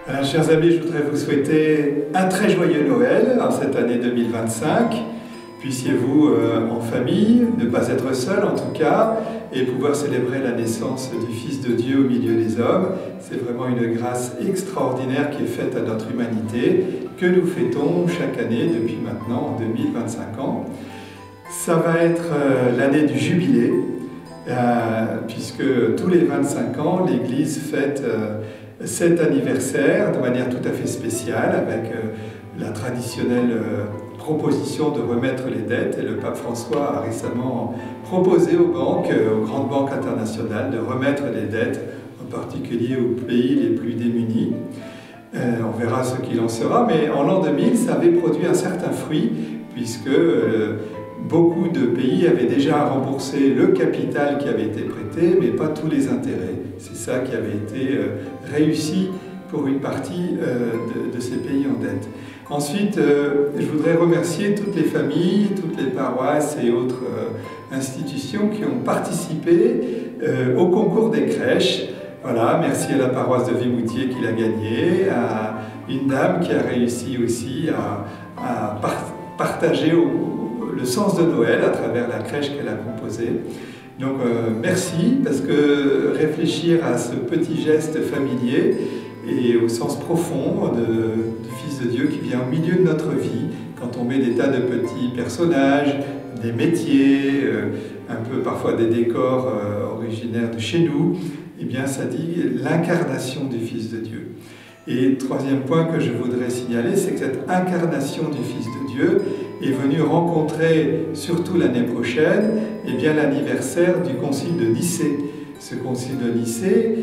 Alors, chers amis, je voudrais vous souhaiter un très joyeux Noël en cette année 2025. Puissiez-vous en famille, ne pas être seul en tout cas, et pouvoir célébrer la naissance du Fils de Dieu au milieu des hommes. C'est vraiment une grâce extraordinaire qui est faite à notre humanité, que nous fêtons chaque année depuis maintenant 2025 ans. Ça va être l'année du jubilé, puisque tous les 25 ans, l'Église fête cet anniversaire de manière tout à fait spéciale, avec la traditionnelle proposition de remettre les dettes. Et le pape François a récemment proposé aux banques, aux grandes banques internationales, de remettre les dettes, en particulier aux pays les plus démunis. On verra ce qu'il en sera, mais en l'an 2000, ça avait produit un certain fruit, puisque beaucoup de pays avaient déjà remboursé le capital qui avait été prêté, mais pas tous les intérêts. C'est ça qui avait été réussi pour une partie de ces pays en dette. Ensuite, je voudrais remercier toutes les familles, toutes les paroisses et autres institutions qui ont participé au concours des crèches. Voilà, merci à la paroisse de Vimoutier qui l'a gagné, à une dame qui a réussi aussi à partager le sens de Noël à travers la crèche qu'elle a composée. Donc merci, parce que réfléchir à ce petit geste familier et au sens profond du Fils de Dieu qui vient au milieu de notre vie, quand on met des tas de petits personnages, des métiers, un peu parfois des décors originaires de chez nous, eh bien ça dit l'incarnation du Fils de Dieu. Et troisième point que je voudrais signaler, c'est que cette incarnation du Fils de Dieu est venue rencontrer, surtout l'année prochaine, eh bien l'anniversaire du Concile de Nicée. Ce Concile de Nicée,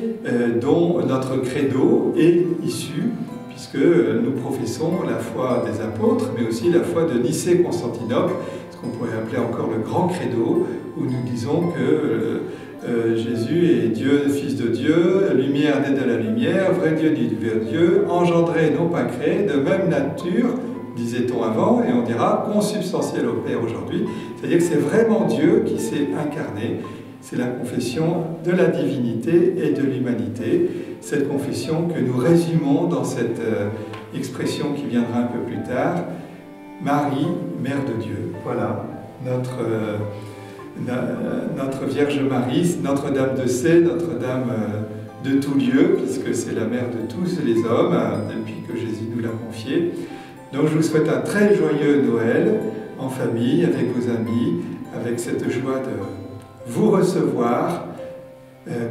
dont notre credo est issu, puisque nous professons la foi des apôtres, mais aussi la foi de Nicée-Constantinople, ce qu'on pourrait appeler encore le grand credo, où nous disons que Jésus est Dieu, Fils de Dieu, lumière née de la lumière, vrai Dieu du vrai Dieu, engendré, non pas créé, de même nature, disait-on avant, et on dira consubstantiel au Père aujourd'hui. C'est-à-dire que c'est vraiment Dieu qui s'est incarné. C'est la confession de la divinité et de l'humanité. Cette confession que nous résumons dans cette expression qui viendra un peu plus tard, Marie, Mère de Dieu. Voilà, notre Vierge Marie, Notre-Dame de Cé, Notre-Dame de tout lieu, puisque c'est la mère de tous les hommes, depuis que Jésus nous l'a confiée. Donc je vous souhaite un très joyeux Noël, en famille, avec vos amis, avec cette joie de vous recevoir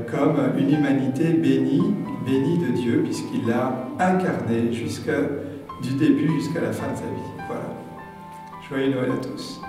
comme une humanité bénie de Dieu, puisqu'il l'a incarné du début jusqu'à la fin de sa vie. Voilà. Joyeux Noël à tous.